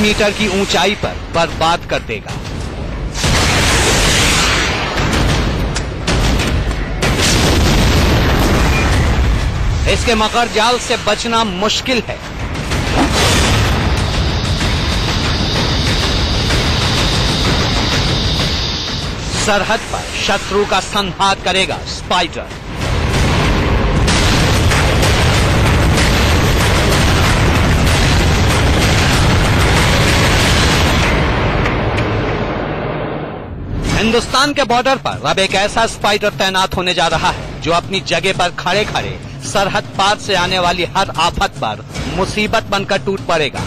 Metre की ऊंचाई पर बर्बाद कर देगा। इसके मकर जाल से बचना मुश्किल है। सरहद पर शत्रु का संहार करेगा स्पाइडर। हिंदुस्तान के बॉर्डर पर अब एक ऐसा स्पाइडर तैनात होने जा रहा है जो अपनी जगह पर खड़े खड़े सरहद पार से आने वाली हर आफत पर मुसीबत बनकर टूट पड़ेगा।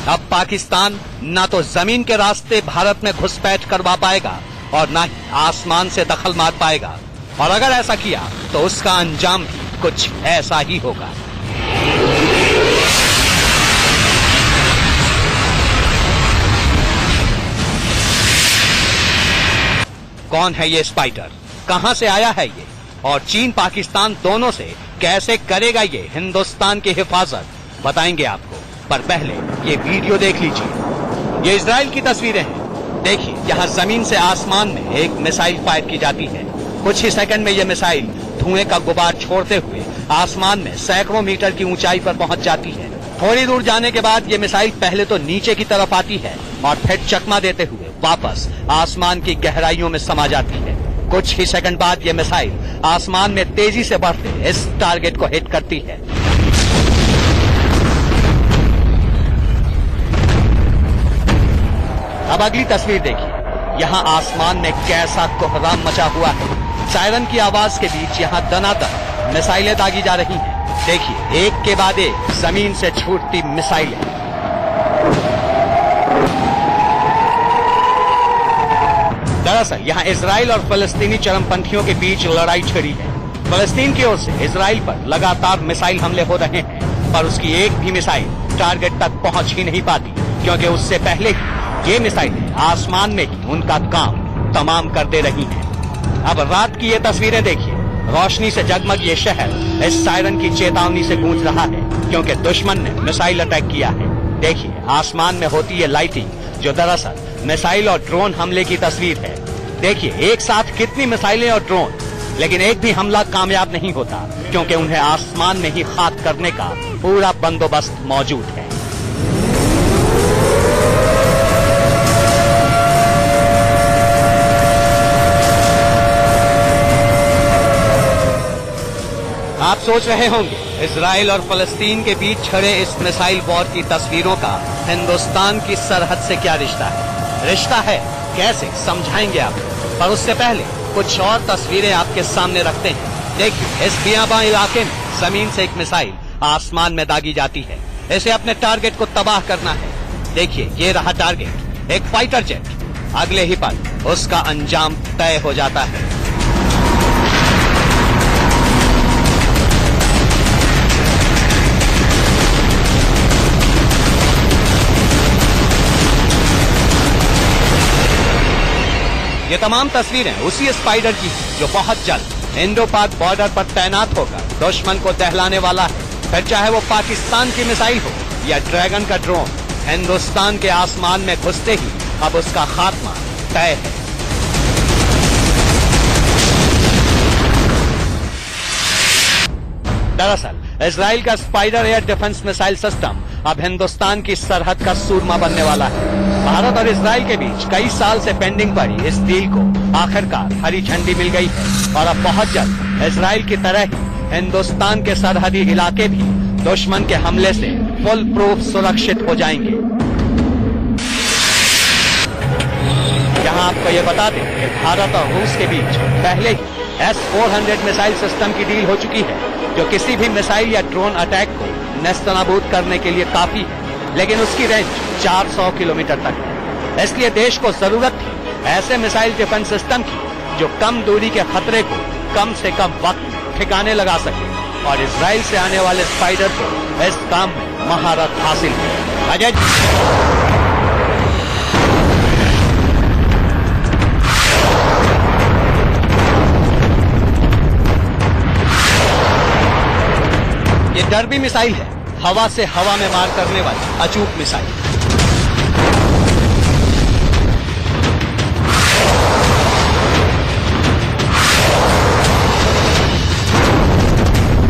अब पाकिस्तान न तो जमीन के रास्ते भारत में घुसपैठ करवा पाएगा और न ही आसमान से दखल मार पाएगा, और अगर ऐसा किया तो उसका अंजाम भी कुछ ऐसा ही होगा। कौन है ये स्पाइडर, कहां से आया है ये, और चीन पाकिस्तान दोनों से कैसे करेगा ये हिंदुस्तान की हिफाजत, बताएंगे आपको। पर पहले ये वीडियो देख लीजिए। ये इजराइल की तस्वीरें हैं। देखिए, यहाँ जमीन से आसमान में एक मिसाइल फायर की जाती है। कुछ ही सेकंड में ये मिसाइल धुएं का गुबार छोड़ते हुए आसमान में सैकड़ों मीटर की ऊंचाई पर पहुंच जाती है। थोड़ी दूर जाने के बाद ये मिसाइल पहले तो नीचे की तरफ आती है और फिर चकमा देते हुए वापस आसमान की गहराइयों में समा जाती है। कुछ ही सेकंड बाद ये मिसाइल आसमान में तेजी से बढ़ते इस टारगेट को हिट करती है। अब अगली तस्वीर देखिए। यहाँ आसमान में कैसा कोहराम मचा हुआ है। सायरन की आवाज के बीच यहाँ दनादन मिसाइलें दागी जा रही हैं। देखिए, एक के बाद एक जमीन से छूटती मिसाइलें। दरअसल यहाँ इजराइल और फलस्तीनी चरमपंथियों के बीच लड़ाई छिड़ी है। फलस्तीन की ओर से इजराइल पर लगातार मिसाइल हमले हो रहे हैं, पर उसकी एक भी मिसाइल टारगेट तक पहुंच ही नहीं पाती, क्योंकि उससे पहले ही ये मिसाइलें आसमान में ही उनका काम तमाम कर दे रही हैं। अब रात की ये तस्वीरें देखिए। रोशनी से जगमग ये शहर इस सायरन की चेतावनी से गूंज रहा है, क्योंकि दुश्मन ने मिसाइल अटैक किया है। देखिए, आसमान में होती है लाइटिंग, जो दरअसल मिसाइल और ड्रोन हमले की तस्वीर है। देखिए, एक साथ कितनी मिसाइलें और ड्रोन, लेकिन एक भी हमला कामयाब नहीं होता, क्योंकि उन्हें आसमान में ही खाक करने का पूरा बंदोबस्त मौजूद है। आप सोच रहे होंगे, इजराइल और फलस्तीन के बीच छड़े इस मिसाइल वॉर की तस्वीरों का हिंदुस्तान की सरहद से क्या रिश्ता है? रिश्ता है, कैसे समझाएंगे आप। पर उससे पहले कुछ और तस्वीरें आपके सामने रखते हैं। देखिए, इस बियाबान इलाके में जमीन से एक मिसाइल आसमान में दागी जाती है। इसे अपने टारगेट को तबाह करना है। देखिए, ये रहा टारगेट, एक फाइटर जेट। अगले ही पल उसका अंजाम तय हो जाता है। ये तमाम तस्वीरें उसी स्पाइडर की हैं, जो बहुत जल्द इंडो पाक बॉर्डर पर तैनात होकर दुश्मन को दहलाने वाला है। फिर चाहे वो पाकिस्तान की मिसाइल हो या ड्रैगन का ड्रोन, हिंदुस्तान के आसमान में घुसते ही अब उसका खात्मा तय है। दरअसल इजराइल का spider air defence missile system अब हिंदुस्तान की सरहद का सूरमा बनने वाला है। भारत और इजराइल के बीच कई साल से पेंडिंग पड़ी इस डील को आखिरकार हरी झंडी मिल गई है, और अब बहुत जल्द इजराइल की तरह ही हिंदुस्तान के सरहदी इलाके भी दुश्मन के हमले से फुल प्रूफ सुरक्षित हो जाएंगे। यहाँ आपको ये बता दें कि भारत और रूस के बीच पहले ही S-400 मिसाइल सिस्टम की डील हो चुकी है, जो किसी भी मिसाइल या ड्रोन अटैक को नेस्तनाबूद करने के लिए काफी है, लेकिन उसकी रेंज 400 किलोमीटर तक है। इसलिए देश को जरूरत थी ऐसे मिसाइल डिफेंस सिस्टम की जो कम दूरी के खतरे को कम से कम वक्त में ठिकाने लगा सके, और इजराइल से आने वाले स्पाइडर को इस काम में महारत हासिल है। अजय ये डर्बी मिसाइल है, हवा से हवा में मार करने वाली अचूक मिसाइल।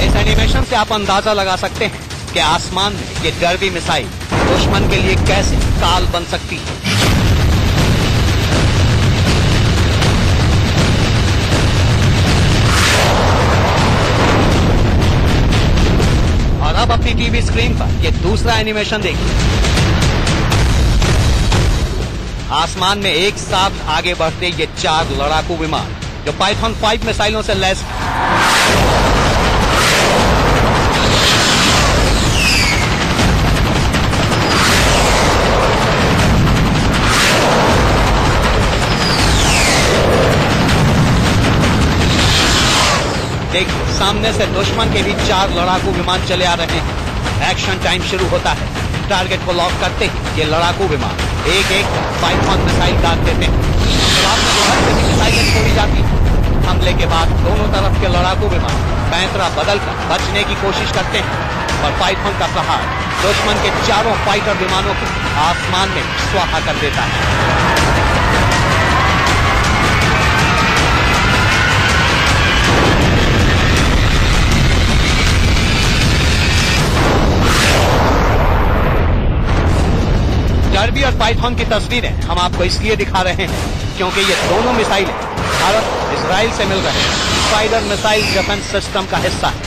इस एनिमेशन से आप अंदाजा लगा सकते हैं कि आसमान में ये डर्बी मिसाइल दुश्मन के लिए कैसे काल बन सकती है। और अब अपनी टीवी स्क्रीन पर ये दूसरा एनिमेशन देखिए। आसमान में एक साथ आगे बढ़ते ये 4 लड़ाकू विमान जो पाइथन 5 मिसाइलों से लैस देखिए, सामने से दुश्मन के भी 4 लड़ाकू विमान चले आ रहे हैं। एक्शन टाइम शुरू होता है। टारगेट को लॉक करते ही ये लड़ाकू विमान एक एक पाइथन मिसाइल दाग देते हैं। बाद में बाहर से भी मिसाइलें छोड़ी जाती हैं। हमले के बाद दोनों तरफ के लड़ाकू विमान पैंतरा बदलकर बचने की कोशिश करते हैं और पाइथन का प्रहार दुश्मन के 4 फाइटर विमानों को आसमान में स्वाहा कर देता है। डर्बी और पाइथन की तस्वीरें हम आपको इसलिए दिखा रहे हैं क्योंकि ये दोनों मिसाइलें भारत इजराइल से मिल रहे स्पाइडर मिसाइल डिफेंस सिस्टम का हिस्सा है।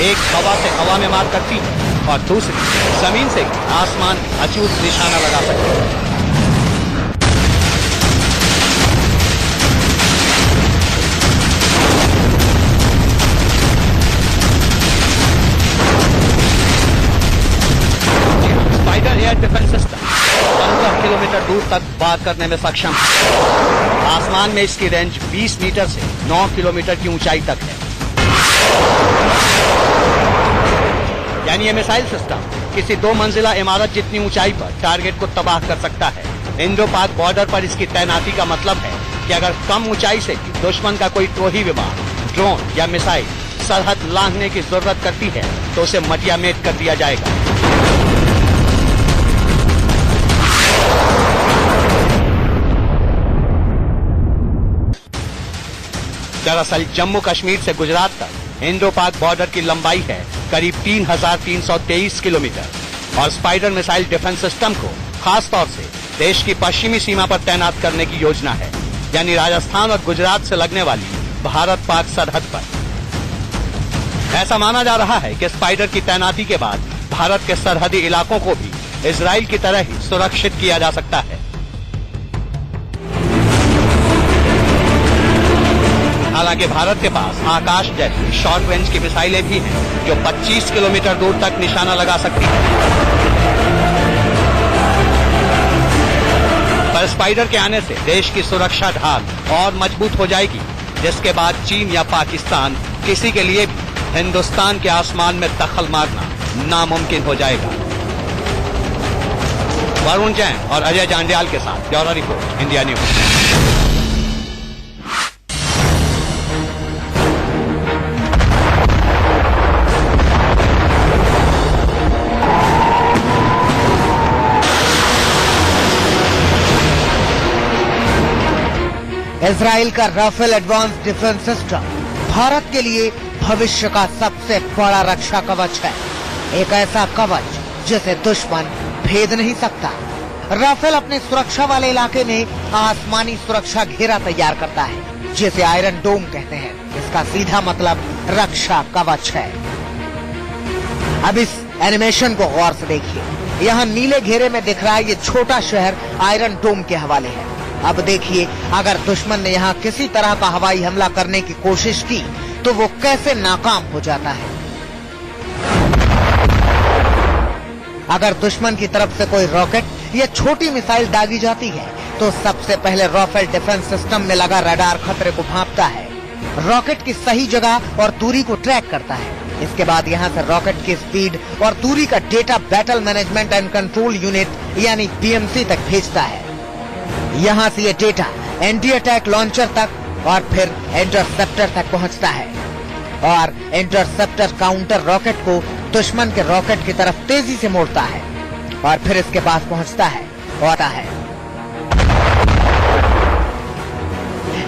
एक हवा से हवा में मार करती है और दूसरी जमीन से आसमान में अचूक निशाना लगा सकती है। Spider air defence system 15 kilometre दूर तक वार करने में सक्षम है। आसमान में इसकी रेंज 20 मीटर से 9 किलोमीटर की ऊंचाई तक है। यानी ये मिसाइल सिस्टम किसी 2 मंजिला इमारत जितनी ऊंचाई पर टारगेट को तबाह कर सकता है। इंडो पाक बॉर्डर पर इसकी तैनाती का मतलब है कि अगर कम ऊंचाई से भी दुश्मन का कोई टोही विमान, ड्रोन या मिसाइल सरहद लांघने की जरूरत करती है तो उसे मटियामेट कर दिया जाएगा। दरअसल जम्मू कश्मीर से गुजरात तक इंडो पाक बॉर्डर की लंबाई है करीब 3323 किलोमीटर और स्पाइडर मिसाइल डिफेंस सिस्टम को खास तौर से देश की पश्चिमी सीमा पर तैनात करने की योजना है, यानी राजस्थान और गुजरात से लगने वाली भारत पाक सरहद पर। ऐसा माना जा रहा है कि स्पाइडर की तैनाती के बाद भारत के सरहदी इलाकों को भी इजराइल की तरह ही सुरक्षित किया जा सकता है। हालांकि भारत के पास आकाश जैसी शॉर्ट रेंज की मिसाइलें भी हैं जो 25 किलोमीटर दूर तक निशाना लगा सकती हैं। पर स्पाइडर के आने से देश की सुरक्षा ढाल और मजबूत हो जाएगी, जिसके बाद चीन या पाकिस्तान किसी के लिए भी हिंदुस्तान के आसमान में दखल मारना नामुमकिन हो जाएगा। वरुण जैन और अजय जांडियाल के साथ bureau report, India news. Israel का Rafael advance defence system Bharat के लिए भविष्य का सबसे बड़ा रक्षा कवच है। एक ऐसा कवच जिसे दुश्मन भेद नहीं सकता। राफेल अपने सुरक्षा वाले इलाके में आसमानी सुरक्षा घेरा तैयार करता है, जिसे आयरन डोम कहते हैं। इसका सीधा मतलब रक्षा कवच है। अब इस एनिमेशन को गौर से देखिए। यहाँ नीले घेरे में दिख रहा है ये छोटा शहर आयरन डोम के हवाले है। अब देखिए, अगर दुश्मन ने यहाँ किसी तरह का हवाई हमला करने की कोशिश की तो वो कैसे नाकाम हो जाता है। अगर दुश्मन की तरफ से कोई रॉकेट या छोटी मिसाइल दागी जाती है तो सबसे पहले राफेल डिफेंस सिस्टम में लगा रडार खतरे को भांपता है, रॉकेट की सही जगह और दूरी को ट्रैक करता है। इसके बाद यहाँ से रॉकेट की स्पीड और दूरी का data battle management and control unit यानी बीएमसी तक भेजता है। यहाँ से ये डेटा एंटी अटैक लॉन्चर तक और फिर इंटरसेप्टर तक पहुँचता है और इंटरसेप्टर काउंटर रॉकेट को दुश्मन के रॉकेट की तरफ तेजी से मोड़ता है और फिर इसके पास पहुंचता है और आता है।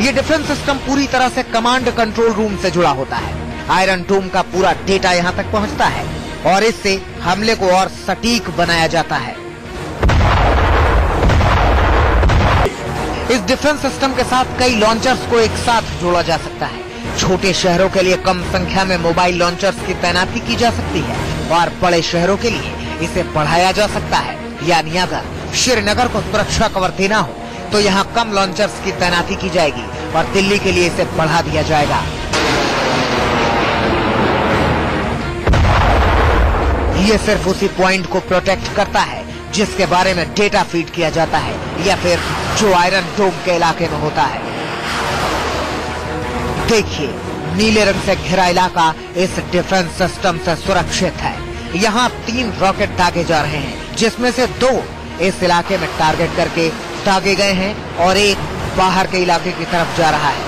ये डिफेंस सिस्टम पूरी तरह से कमांड कंट्रोल रूम से जुड़ा होता है। आयरन डोम का पूरा डेटा यहाँ तक पहुंचता है और इससे हमले को और सटीक बनाया जाता है। इस डिफेंस सिस्टम के साथ कई लॉन्चर्स को एक साथ जोड़ा जा सकता है। छोटे शहरों के लिए कम संख्या में मोबाइल लॉन्चर्स की तैनाती की जा सकती है और बड़े शहरों के लिए इसे बढ़ाया जा सकता है। यानी अगर श्रीनगर को सुरक्षा कवर देना हो तो यहाँ कम लॉन्चर्स की तैनाती की जाएगी और दिल्ली के लिए इसे बढ़ा दिया जाएगा। ये सिर्फ उसी पॉइंट को प्रोटेक्ट करता है जिसके बारे में डेटा फीड किया जाता है या फिर जो आयरन डोम के इलाके में होता है। देखिए, नीले रंग से घिरा इलाका इस डिफेंस सिस्टम से सुरक्षित है। यहाँ 3 रॉकेट दागे जा रहे हैं, जिसमें से 2 इस इलाके में टारगेट करके दागे गए हैं और एक बाहर के इलाके की तरफ जा रहा है।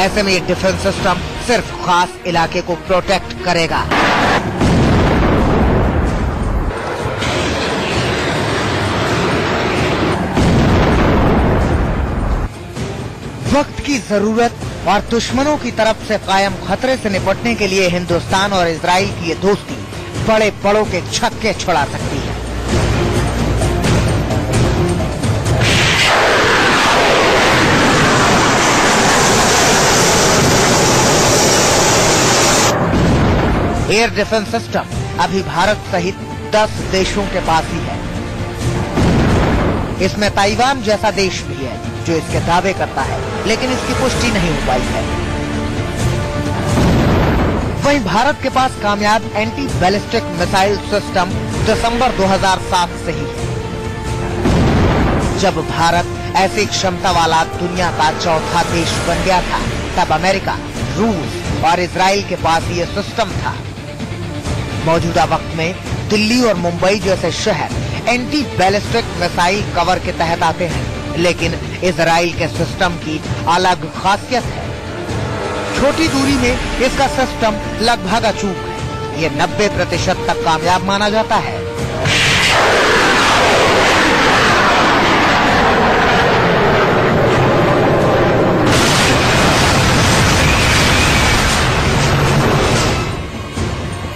ऐसे में ये डिफेंस सिस्टम सिर्फ खास इलाके को प्रोटेक्ट करेगा। वक्त की जरूरत और दुश्मनों की तरफ से कायम खतरे से निपटने के लिए हिंदुस्तान और इजराइल की ये दोस्ती बड़े बड़ों के छक्के छुड़ा सकती है। एयर डिफेंस सिस्टम अभी भारत सहित 10 देशों के पास ही है। इसमें ताइवान जैसा देश भी है जो इसके दावे करता है, लेकिन इसकी पुष्टि नहीं हो पाई है। वहीं भारत के पास कामयाब एंटी बैलिस्टिक मिसाइल सिस्टम दिसंबर 2007 से ही है, जब भारत ऐसी क्षमता वाला दुनिया का चौथा देश बन गया था। तब अमेरिका, रूस और इजराइल के पास ये सिस्टम था। मौजूदा वक्त में दिल्ली और मुंबई जैसे शहर एंटी बैलिस्टिक मिसाइल कवर के तहत आते हैं, लेकिन इजराइल के सिस्टम की अलग खासियत है। छोटी दूरी में इसका सिस्टम लगभग अचूक है। ये 90% तक कामयाब माना जाता है।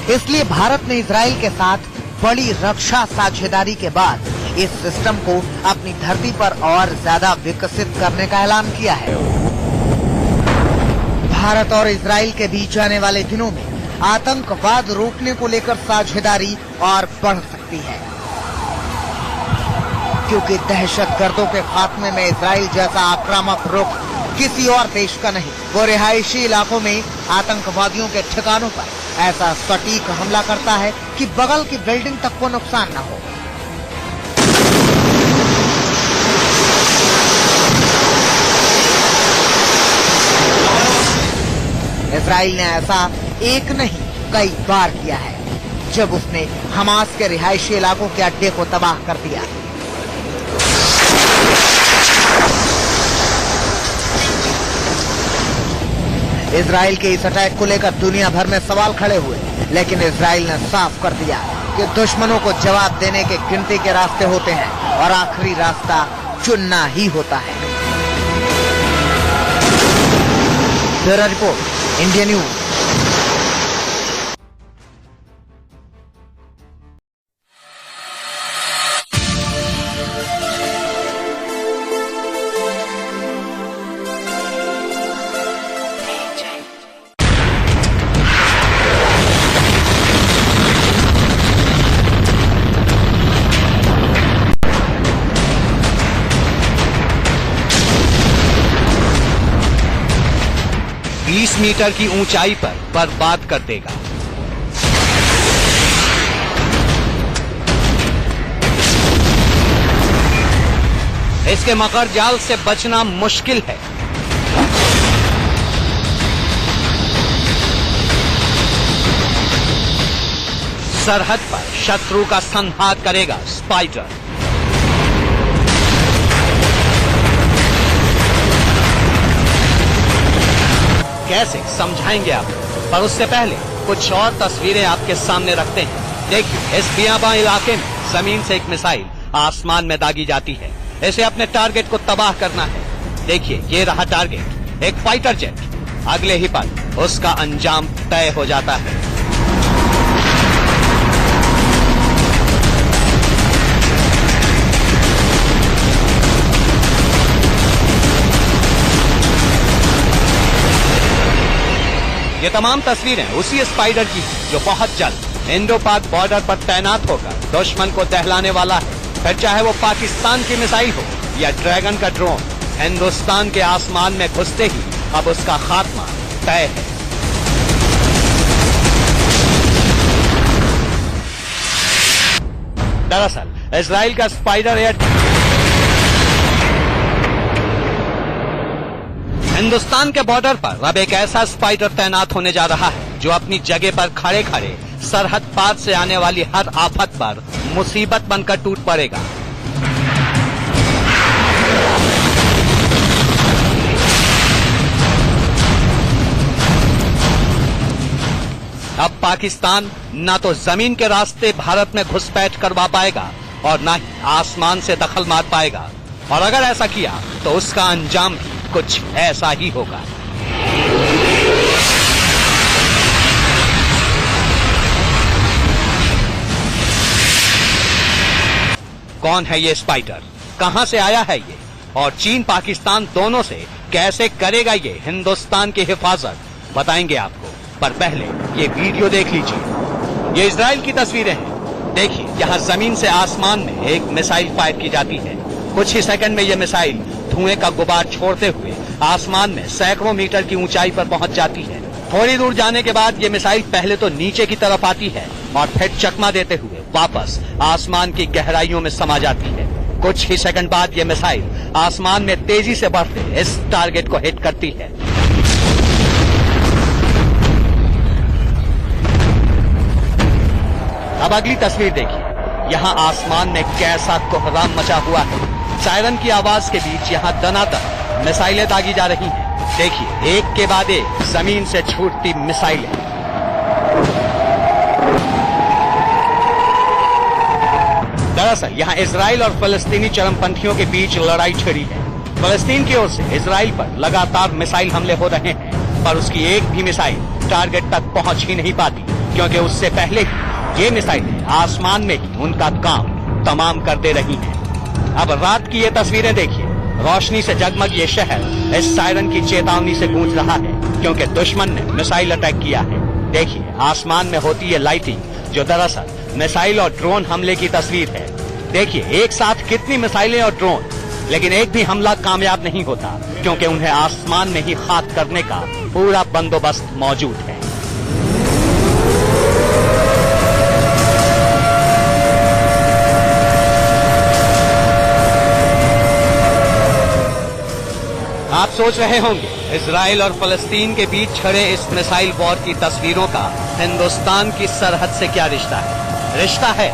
इसलिए भारत ने इजराइल के साथ बड़ी रक्षा साझेदारी के बाद इस सिस्टम को अपनी धरती पर और ज्यादा विकसित करने का ऐलान किया है। भारत और इजराइल के बीच आने वाले दिनों में आतंकवाद रोकने को लेकर साझेदारी और बढ़ सकती है, क्योंकि दहशतगर्दों के खात्मे में इजराइल जैसा आक्रामक रुख किसी और देश का नहीं। वो रिहायशी इलाकों में आतंकवादियों के ठिकानों पर ऐसा सटीक हमला करता है कि बगल की बिल्डिंग तक को नुकसान न हो। इजराइल ने ऐसा एक नहीं कई बार किया है, जब उसने हमास के रिहायशी इलाकों के अड्डे को तबाह कर दिया। इजराइल के इस अटैक को लेकर दुनिया भर में सवाल खड़े हुए, लेकिन इजराइल ने साफ कर दिया कि दुश्मनों को जवाब देने के गिनती के रास्ते होते हैं और आखिरी रास्ता चुनना ही होता है। Bureau report, India news. Metre की ऊंचाई पर बर्बाद कर देगा। इसके मकर जाल से बचना मुश्किल है। सरहद पर शत्रु का संहार करेगा स्पाइडर। कैसे समझाएंगे आप, पर उससे पहले कुछ और तस्वीरें आपके सामने रखते हैं। देखिए, इस बियाबां इलाके में जमीन से एक मिसाइल आसमान में दागी जाती है। इसे अपने टारगेट को तबाह करना है। देखिए, ये रहा टारगेट, एक फाइटर जेट। अगले ही पल उसका अंजाम तय हो जाता है। ये तमाम तस्वीरें उसी स्पाइडर की हैं जो बहुत जल्द इंडो पाक बॉर्डर पर तैनात होकर दुश्मन को दहलाने वाला है। फिर चाहे वो पाकिस्तान की मिसाइल हो या ड्रैगन का ड्रोन, हिंदुस्तान के आसमान में घुसते ही अब उसका खात्मा तय है। दरअसल इजराइल का स्पाइडर एयर हिंदुस्तान के बॉर्डर पर अब एक ऐसा स्पाइडर तैनात होने जा रहा है जो अपनी जगह पर खड़े खड़े सरहद पार से आने वाली हर आफत पर मुसीबत बनकर टूट पड़ेगा। अब पाकिस्तान ना तो जमीन के रास्ते भारत में घुसपैठ करवा पाएगा और ना ही आसमान से दखल मार पाएगा, और अगर ऐसा किया तो उसका अंजाम भी कुछ ऐसा ही होगा। कौन है ये स्पाइडर, कहां से आया है ये, और चीन पाकिस्तान दोनों से कैसे करेगा ये हिंदुस्तान की हिफाजत, बताएंगे आपको। पर पहले ये वीडियो देख लीजिए। ये इजराइल की तस्वीरें हैं। देखिए, यहाँ जमीन से आसमान में एक मिसाइल फायर की जाती है। कुछ ही सेकंड में ये मिसाइल धुएं का गुबार छोड़ते हुए आसमान में सैकड़ों मीटर की ऊंचाई पर पहुंच जाती है। थोड़ी दूर जाने के बाद ये मिसाइल पहले तो नीचे की तरफ आती है और फिर चकमा देते हुए वापस आसमान की गहराइयों में समा जाती है। कुछ ही सेकंड बाद ये मिसाइल आसमान में तेजी से बढ़ते इस टारगेट को हिट करती है। अब अगली तस्वीर देखिए। यहाँ आसमान में कैसा कोहराम मचा हुआ है। सायरन की आवाज के बीच यहाँ दनादन मिसाइलें दागी जा रही हैं। देखिए, एक के बाद एक जमीन से छूटती मिसाइलें। दरअसल यहाँ इजराइल और फलस्तीनी चरमपंथियों के बीच लड़ाई छिड़ी है। फलस्तीन की ओर से इजराइल पर लगातार मिसाइल हमले हो रहे हैं, पर उसकी एक भी मिसाइल टारगेट तक पहुंच ही नहीं पाती, क्योंकि उससे पहले ही ये मिसाइलें आसमान में ही उनका काम तमाम कर दे रही हैं। अब रात की ये तस्वीरें देखिए। रोशनी से जगमग ये शहर इस सायरन की चेतावनी से गूंज रहा है, क्योंकि दुश्मन ने मिसाइल अटैक किया है। देखिए, आसमान में होती है लाइटिंग, जो दरअसल मिसाइल और ड्रोन हमले की तस्वीर है। देखिए, एक साथ कितनी मिसाइलें और ड्रोन, लेकिन एक भी हमला कामयाब नहीं होता, क्योंकि उन्हें आसमान में ही खाक करने का पूरा बंदोबस्त मौजूद है। आप सोच रहे होंगे, इजराइल और फलस्तीन के बीच छिड़े इस मिसाइल वॉर की तस्वीरों का हिंदुस्तान की सरहद से क्या रिश्ता है? रिश्ता है